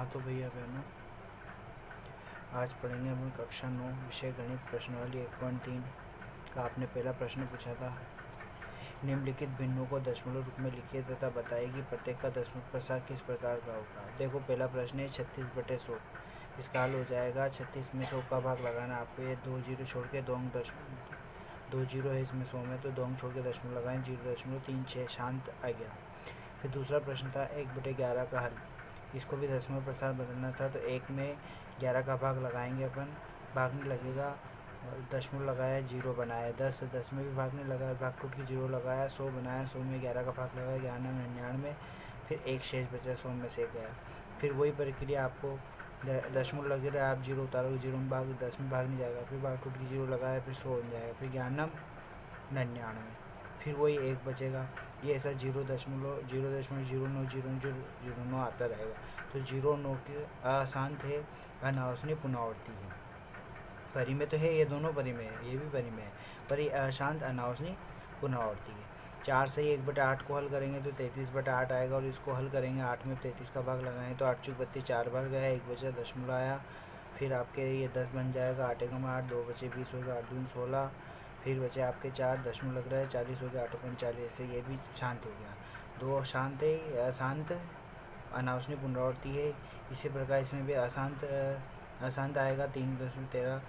हाँ तो भैया बहनों, आज पढ़ेंगे अपन कक्षा 9 विषय गणित प्रश्नावली 1.3 का आपने पहला प्रश्न पूछा था। निम्नलिखित भिन्नों को दशमलव रूप में लिखिए तथा बताइए कि प्रत्येक का दशमलव प्रसार किस प्रकार का होगा। देखो पहला प्रश्न है 36/100। इसका हल हो जाएगा 36 में 100 का भाग लगाना आपको। ये 2 जीरो छोड़ के 2 जीरो है इसमें 100 में, तो 2 अंक छोड़ के दशमलव लगाएं, 0.36 शांत आ गया। फिर दूसरा प्रश्न था 1/11 का हल। इसको भी दशमलव प्रसार बदलना था, तो 1 में 11 का भाग लगाएंगे अपन, भाग नहीं लगेगा, दशमलव लगाया 0 बनाया, 10 में भी भाग नहीं लगाया, भाग टूट के 0 लगाया, 100 बनाया, 100 में 11 का भाग लगाया, 99, फिर एक शेष बचा 100 में से गया। फिर वही प्रक्रिया आपको दशमलव लगे रहा, आप 0 उतारोगे, 0 में भाग 10 में भाग नहीं जाएगा, फिर भाग टूट के 0 लगाया, फिर 100 बन जाएगा, फिर 99, फिर वही एक बचेगा। ये ऐसा 0.0090009 आता रहेगा। तो 0.9 के अशांत है, अनावश्यक पुनरावृत्ति है। परी में तो है, ये दोनों परी में है, ये भी परी में है, पर ये अशांत अनावश्यक पुनरावृत्ति है। 4 से 1/8 को हल करेंगे तो 33/8 आएगा, और इसको हल करेंगे 8 में 33 का भाग लगाएंगे तो 8 चूक 32 4 बार गया, एक बचा दशमलव आया, फिर आपके ये 10 बन जाएगा, 8 एकम 8, 2 बचे 20 हो गया, 8 दूनी 16, फिर बचे आपके 4 दशमलव लग रहा है 40 हो गया, 8 45, ऐसे ये भी शांत हो गया। 2 अशांत है, अशांत अनावश्यक पुनरावृत्ति है। इसी प्रकार इसमें भी अशांत आएगा 3.13,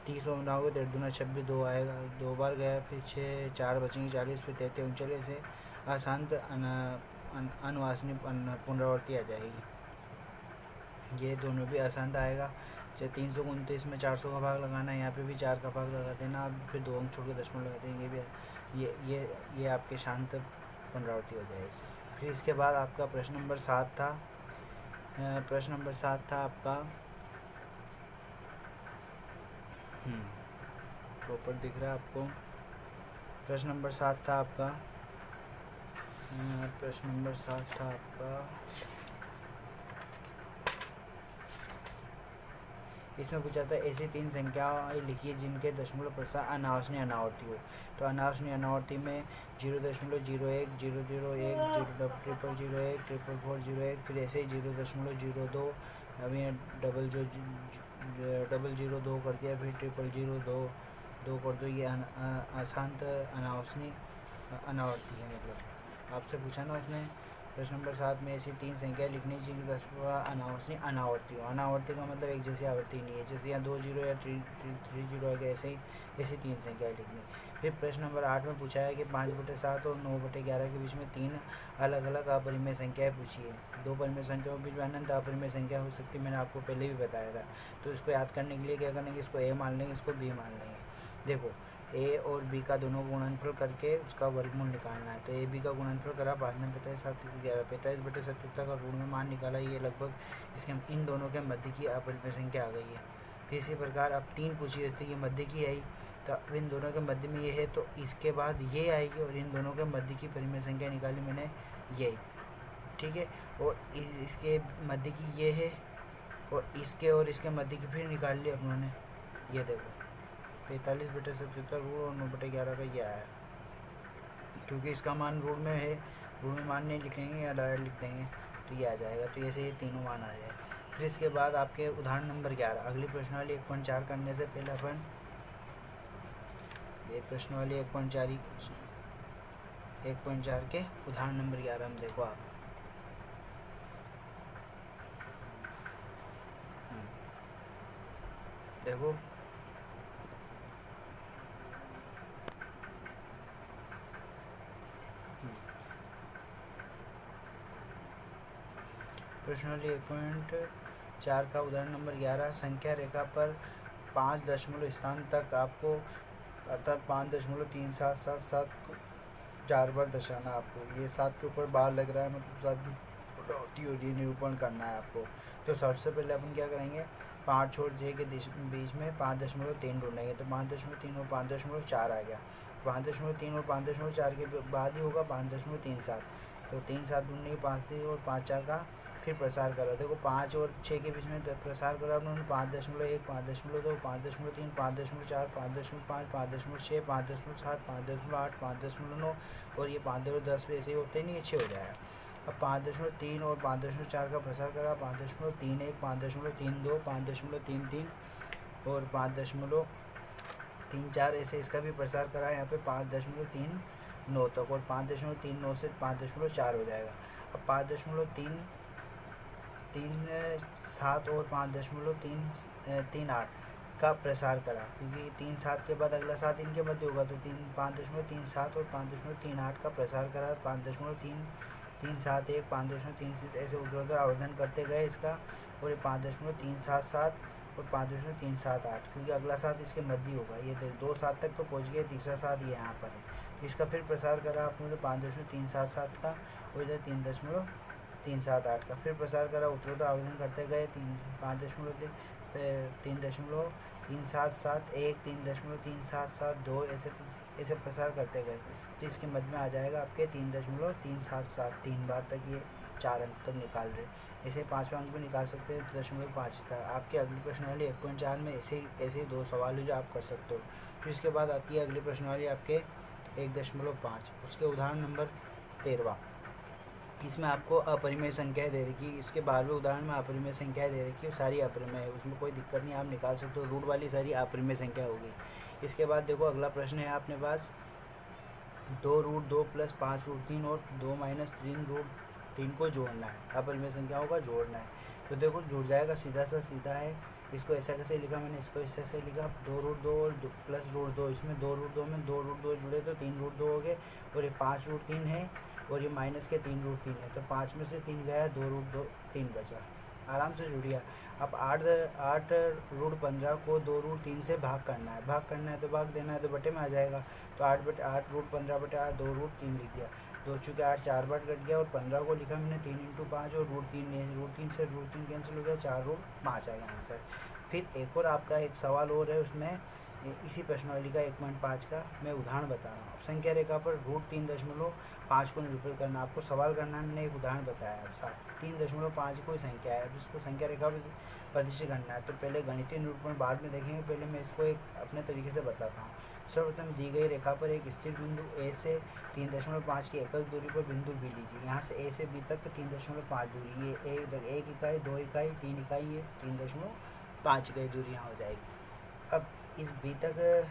30 बनाओगे 1.5 दूना 26, 2 आएगा, 2 बार गया, फिर 6 4 बचेंगे 40, फिर 33 39 से अशांत अनवासनीय पुनरावृत्ति आ जाएगी। ये दोनों भी अशांत आएगा। 329 में 400 का भाग लगाना है, यहाँ पे भी 4 का भाग लगा देना, फिर 2 अंक छोड़ के दशमलव लगा देंगे, भी ये आपके शांत पुनरावृत्ति हो जाएगी। फिर इसके बाद आपका प्रश्न नंबर 7 था। प्रश्न नंबर 7 था आपका, प्रॉपर दिख रहा है आपको। प्रश्न नंबर 7 था आपका, प्रश्न नंबर 7 था आपका, इसमें पूछा था ऐसी 3 संख्याएं लिखिए जिनके दशमलव प्रसार अनावश्यक अनावर्ती हो। तो अनावश्यक अनावर्ती में 0.01 0.1 0.0001 44401, फिर ऐसे ही 0.02, अभी डबल जीरो 2 कर दिया, फिर 0.002 कर दो। ये अशांत अनावर्ती है। मतलब आपसे पूछा ना उसने प्रश्न नंबर 7 में ऐसी 3 संख्याएं लिखनी जिनकी दशमलव अनावश्यक अनावर्ती हो। अनावर्ती का मतलब एक जैसी आवर्ती नहीं है, जैसे यहाँ 2 जीरो या 3 जीरो आ गया, ऐसी 3 संख्याएं लिखनी। फिर प्रश्न नंबर 8 में पूछा है कि 5/7 और 9/11 के बीच में 3 अलग अलग अपरिमेय संख्याएं पूछी है। 2 परिमेय संख्याओं के बीच में अनंत अपरिमेय संख्या हो सकती है, मैंने आपको पहले भी बताया था। तो इसको याद करने के लिए क्या करेंगे, इसको ए मान लेंगे, इसको बी मान लेंगे। देखो ए और बी का दोनों गुणनफल करके उसका वर्गमूल निकालना है। तो ए बी का गुणनफल करा, बाद में 45/7 का ऋण में मान निकाला, ये लगभग इसके इन दोनों के मध्य की अपरिमेय संख्या आ गई है। फिर इसी प्रकार अब 3 पूछी होती है, ये मध्य की आई, तो अब इन दोनों के मध्य में ये है, तो इसके बाद ये आएगी, और इन दोनों के मध्य की परिमेय संख्या निकाली मैंने, ये ठीक है। और इसके मध्य की ये है, और इसके मध्य की फिर निकाल ली अपनों ने। ये देखो 45/77 ऋण और 9/11 का ये आया, क्योंकि इसका मान ऋण में है, ऋण में मान नहीं लिखेंगे या डायरेक्ट लिख देंगे तो ये आ जाएगा। तो ऐसे ये तीनों मान आ जाए। फिर इसके बाद आपके उदाहरण नंबर 11, अगली प्रश्नावली 1.4 करने से पहले अपन ये प्रश्नावली 1.4 के उदाहरण नंबर 11 हम देखो आप। देखो प्रश्नावली 1.4 का उदाहरण नंबर 11, संख्या रेखा पर 5 दशमलव स्थान तक आपको, अर्थात 5.3777 4 बार दर्शाना आपको। ये 7 के ऊपर बार लग रहा है, मतलब 7 की कटौती हो रही है, निरूपण करना है आपको। तो सबसे पहले अपन क्या करेंगे, 5 और 6 के बीच में 5.3 ढूंढेंगे। तो 5.3 और 5.4 आ गया। 5.3 और 5.4 के बाद ही होगा 5.37। तो 3 7 ढूंढने के 5 3 और 5 4 का फिर प्रसार करा। देखो 5 और 6 के बीच में प्रसार करा उन्होंने 5.1 5.2 5.3 5.4 5.5 5.6 5.7 5.8 5.9 और ये 5.10 भी ऐसे ही होते नहीं, 6 हो जाएगा। अब 5.3 और 5.4 का प्रसार करा, 5.31, 5.32, 5.33 और 5.34 ऐसे इसका भी प्रसार करा यहाँ पे 5.39 तक, और 5.39 से 5.4 हो जाएगा। अब 5.37 और 5.38 का प्रसार करा, क्योंकि 3.7 के बाद अगला 7 इनके मध्य होगा, तो 5.37 और 5.38 का प्रसार करा, 5.371, 5.3 ऐसे उधर आवर्धन करते गए इसका, और ये 5.377 और 5.378, क्योंकि अगला 7 इसके मध्य होगा। ये 2.7 तक तो पहुँच गए, तीसरा 7 ये यहाँ पर है। इसका फिर प्रसार करा आपने 5.377 का, और इधर 3.378 का फिर प्रसार करा, उत्तरोत्तर आवेदन करते गए, 3.377, 1, 3.377, 2 ऐसे प्रसार करते गए, तो इसके मध्य में आ जाएगा आपके 3.377, 3 बार तक ये 4 अंक तक निकाल रहे। ऐसे 5वां अंक भी निकाल सकते हैं, 2.5 था। आपके अगली प्रश्नावली 1.4 में ऐसे 2 सवाल है जो आप कर सकते हो। फिर इसके बाद आती है अगली प्रश्नावली आपके 1.5, उसके उदाहरण नंबर 13। इसमें आपको अपरिमेय संख्याएं दे रखी, इसके 12वें उदाहरण में अपरिमेय संख्याएं दे रखी है, सारी अपरिमेय है, उसमें कोई दिक्कत नहीं, आप निकाल सकते हो, रूट वाली सारी अपरिमेय संख्या होगी। इसके बाद देखो अगला प्रश्न है अपने पास 2√2 + 5√3 और 2 - 3√3 को जोड़ना है, अपरिमेय संख्याओं का जोड़ना है। तो देखो जुड़ जाएगा, सीधा है। इसको ऐसा कैसे लिखा मैंने, इसको ऐसे लिखा 2√2 और +√2, इसमें 2√2 में 2√2 जुड़े तो 3√2 हो गए, और ये 5√3 है, और ये माइनस के 3√3 है, तो 5 में से 3 गया, 2√2 3 बचा, आराम से जुड़िया। अब 8√15 को 2√3 से भाग करना है, तो भाग देना है, तो बटे में आ जाएगा, तो 8√15/8 2√3 लिख दिया, 2 चुके 8 4 बार कट गया, और 15 को लिखा मैंने 3 × 5 और √3 से √3 कैंसिल हो गया, 4√5 आएगा आंसर। फिर एक और आपका एक सवाल और है, उसमें इसी प्रश्नावली का 1.5 का मैं उदाहरण बता रहा हूँ। संख्या रेखा पर √3.5 को निरूपित करना, आपको सवाल करना है, मैंने एक उदाहरण बताया। 3.5 कोई संख्या है, जिसको संख्या रेखा पर प्रदर्शित करना है, तो पहले गणितीय निरूपण बाद में देखेंगे, पहले मैं इसको एक अपने तरीके से बताता हूँ। सर्वप्रथम दी गई रेखा पर एक स्थिर बिंदु ए से 3.5 की एकक दूरी पर बिंदु बी लीजिए। यहाँ से ए से बी तक 3.5 दूरी, ये 1 इकाई, 2 इकाई, 3 इकाई, ये 3.5 इकाई दूरी यहाँ हो जाएगी। अब इस बी तक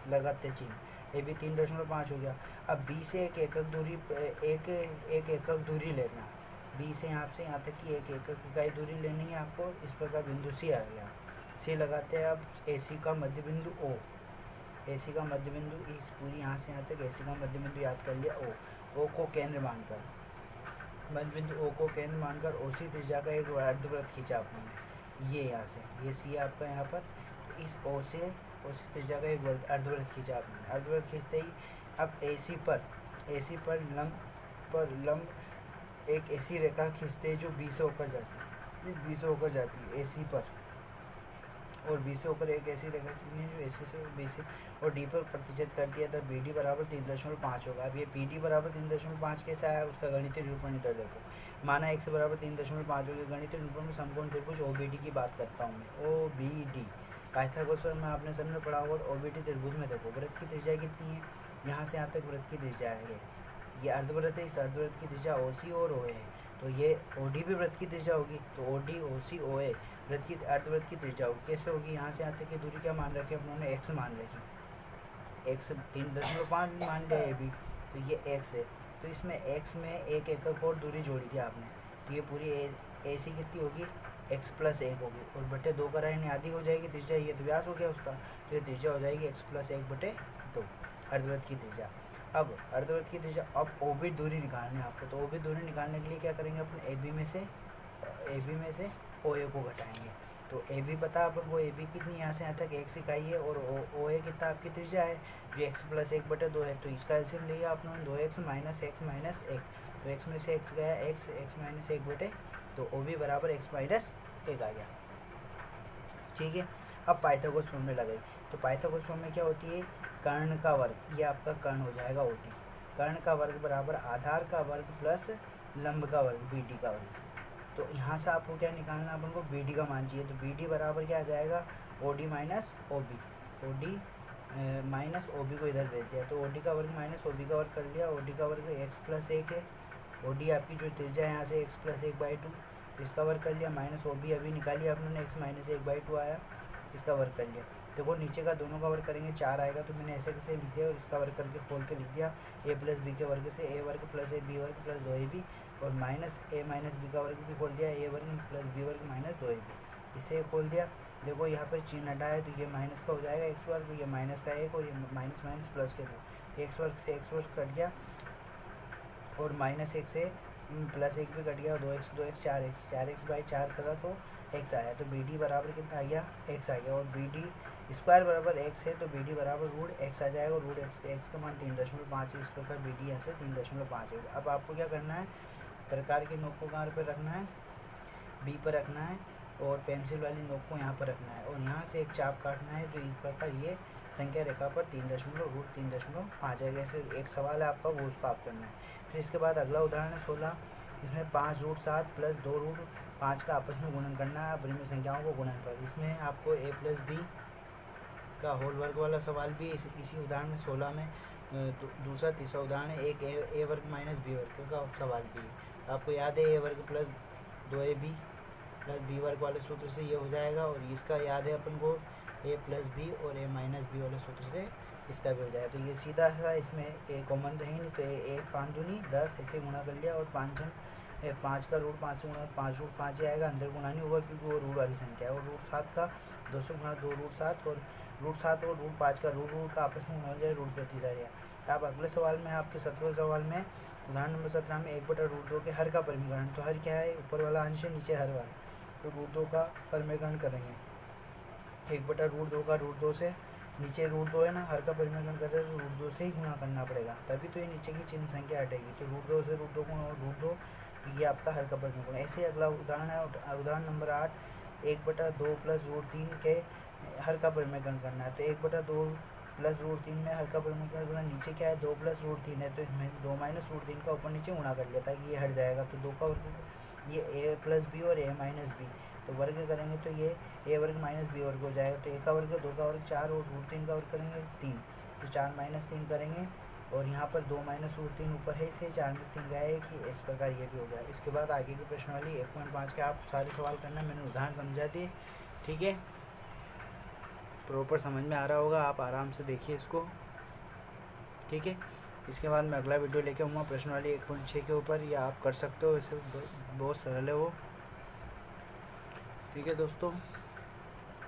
लगाते चिन्ह, ये भी 3.5 हो गया। अब बी से एक एकक दूरी लेना, बी से यहाँ तक की एक एकक इकाई दूरी लेनी है आपको। इस प्रकार बिंदु सी आ गया, सी लगाते हैं। अब ए सी का मध्य बिंदु ओ, इस पूरी यहाँ से यहाँ तक एसी का मध्य बिंदु याद कर लिया, ओ को केंद्र मानकर, मध्य बिंदु ओ को केंद्र मानकर ओसी त्रिज्या का एक अर्धवृत्त खींचा आपने, ये यहाँ से, ये सी आपका यहाँ पर, तो इस ओ से ओसी त्रिज्या का एक अर्धवृत्त खींचा आपने। अर्धवृत्त खींचते ही अब एसी पर लंब एक ऐसी रेखा खींचते हैं जो बी से होकर जाती है, इस बी से होकर जाती है एसी पर, और बी से होकर एक ऐसी रेखा खींचनी है जो एसी से बी से और डी पर प्रतिच्छेद कर दिया, तब बी डी बराबर 3.5 होगा। अब ये पी डी बराबर 3.5 कैसे आया, उसका गणितीय निरूपण इधर देखो। माना x बराबर 3.5 होगी, गणितीय निरूपण में समकोण त्रिभुज ओ बी डी की बात करता हूँ मैं, ओ बी डी पाइथागोरस में आपने सबने पढ़ा होगा। ओ बी डी त्रिभुज में देखो वृत्त की त्रिज्या कितनी है, यहाँ से यहाँ तक वृत्त की त्रिज्या है, ये अर्धवृत्त है, इस अर्धवृत्त की त्रिज्या ओ सी और ओ है, तो ये ओ डी भी वृत्त की त्रिज्या होगी, तो ओ डी ओ सी ओ ए वृत्त की अर्धवृत्त की त्रिज्या होगी। कैसे होगी, यहाँ से यहाँ तक की दूरी क्या मान रखी है अपनों ने, x मान रखी, x 3.5 मान लिया ये भी, तो ये x है, तो इसमें x में एक एकक और दूरी जोड़ी थी आपने, तो ये पूरी ए सी कितनी होगी, x + 1 होगी, और बटे 2 का यानी आधी हो जाएगी त्रिज्या, ये तो व्यास हो गया उसका, तो ये त्रिज्या हो जाएगी x + 1/2 अर्धवृत्त की त्रिज्या। अब अर्धवृत्त की त्रिज्या, अब ओ बी दूरी निकालनी है आपको, तो ओ बी दूरी निकालने के लिए क्या करेंगे अपन, ए बी में से ओ ए को घटाएंगे, तो ए बी पता अपन को, ए बी कितनी यहाँ से यहाँ तक x इकाई है, और ओ ए कितना आपकी त्रिज्या है जो x + 1/2 है, तो इसका एलसीएम लिया आपने 2x - x - 1, तो x में से x गया, x - 1/2, तो ओ बी बराबर x - 1 आ गया। ठीक है, अब पाइथागोरस फॉर्मूले लगाई, तो पाइथागोरस फॉर्मूले क्या होती है, कर्ण का वर्ग, ये आपका कर्ण हो जाएगा ओ टी, कर्ण का वर्ग बराबर आधार का वर्ग प्लस लंब का वर्ग बी डी का वर्ग। तो यहाँ से आपको क्या निकालना, अपन को बी डी का मान चाहिए, तो बी डी बराबर क्या आ जाएगा, O D minus O B, O D minus O B को इधर भेज दिया, तो ओ डी का वर्ग माइनस ओ बी का वर्ग कर लिया, ओ डी का वर्ग x + 1 है, ओ डी आपकी जो त्रिज्या है यहाँ से एक्स प्लस 1/2, इसका वर्क कर लिया, माइनस ओ बी अभी निकालिए आपने, एक्स माइनस 1/2 आया, इसका वर्क कर लिया। देखो नीचे का दोनों का वर्क करेंगे 4 आएगा, तो मैंने ऐसे कैसे लिख दिया और इसका वर्क करके खोल के लिख दिया, ए प्लस बी के वर्ग से ए वर्ग प्लस ए बी वर्ग प्लस 2ab, और माइनस ए माइनस बी का वर्ग भी खोल दिया, ए वर्ग प्लस बी वर्ग माइनस 2ab, इसे खोल दिया। देखो यहाँ पर चिन्ह हटा है तो ये माइनस का हो जाएगा एक्स वर्ग, ये माइनस का 1 और ये माइनस माइनस प्लस के 2, एक्स वर्ग से एक्स वर्ग कट गया और माइनस 1 से प्लस 1 भी कट गया, 2x 4x बाई 4 करा तो x आया, तो बी डी बराबर कितना आ गया, x आ गया, और बी डी स्क्वायर बराबर x है तो बी डी बराबर रूट x आ जाएगा, और रूट x का मान 3.5 है, इस प्रकार बी डी यहाँ से 3.5 होगा। अब आपको क्या करना है, प्रकार के नोक को कहाँ पर रखना है, बी पर रखना है, और पेंसिल वाली नोक को यहाँ पर रखना है, और यहाँ से एक चाप काटना है जो इस प्रकार ये संख्या रेखा पर 3.5 आएगा। ऐसे एक सवाल है आपका, वो उसको आप करना है। फिर इसके बाद अगला उदाहरण है 16, इसमें 5√7 प्लस 2√5 का आपस में गुणन करना है, अपरिमेय संख्याओं को गुणन पर। इसमें आपको a प्लस बी का होल वर्ग वाला सवाल भी इसी उदाहरण में 16 में दूसरा तीसरा उदाहरण है, एक ए वर्ग माइनस बी वर्ग का सवाल भी है। आपको याद है ए वर्ग प्लस 2ab प्लस बी वर्ग वाले सूत्र से ये हो जाएगा, और इसका याद है अपन को ए प्लस बी और ए माइनस बी वाले सूत्र से इसका भी हो जाएगा। तो ये सीधा सा इसमें ए कॉमन तो है नहीं, तो एक 5 दूनी 10 ऐसे गुणा कर लिया, और 5 का रूट 5 से गुणा 5√5 ही आएगा, अंदर गुणा नहीं होगा क्योंकि वो रूट वाली संख्या है। और √7 का 2 से गुणा 2√7, और √7 और √5 का रूट का आपस में गुणा हो जाए, रूट 35 आ जाएगा। तो आप अगले सवाल में आपके 17वें सवाल में उदाहरण नंबर 17 में 1/√2 के हर का परिमीकरण, तो हर क्या है, ऊपर वाला अंश है नीचे हर वाला, तो √2 का परिमीकरण करेंगे, 1/√2 का √2 से, नीचे √2 है ना, हर का परिमीकरण कर रहे हैं तो √2 से ही गुणा करना पड़ेगा, तभी तो ये नीचे की चिन्ह संख्या हटेगी। तो √2 से √2 गुणा और √2, ये आपका हर का परिमीकरण। ऐसे अगला उदाहरण है उदाहरण नंबर 8, 1/2 प्लस √3 के हर का परिमीकरण करना है। तो 1/2 प्लस √3 में हर का परिमीकरण करना, नीचे क्या है 2 प्लस √3 है, तो इसमें 2 माइनस √3 का ऊपर नीचे गुणा कर लिया ताकि ये हट जाएगा। तो 2 का वर्ग, ये ए प्लस बी और ए माइनस बी, तो वर्ग करेंगे तो ये ए वर्ग माइनस बी वर्ग हो जाएगा। तो ए का वर्ग 2 का वर्ग 4 और √3 का वर्ग करेंगे 3, तो 4 माइनस 3 करेंगे, और यहाँ पर 2 माइनस √3 ऊपर है, इसे 4 में 3 गया है कि इस प्रकार ये भी हो गया। इसके बाद आगे के प्रश्न वाली 1.5 के आप सारे सवाल करना, मैंने उदाहरण समझा दिए, ठीक है, प्रॉपर समझ में आ रहा होगा, आप आराम से देखिए इसको, ठीक है। इसके बाद मैं अगला वीडियो लेके आऊँगा प्रश्न वाली 1.6 के ऊपर, या आप कर सकते हो, इसे बहुत सरल है वो, ठीक है दोस्तों।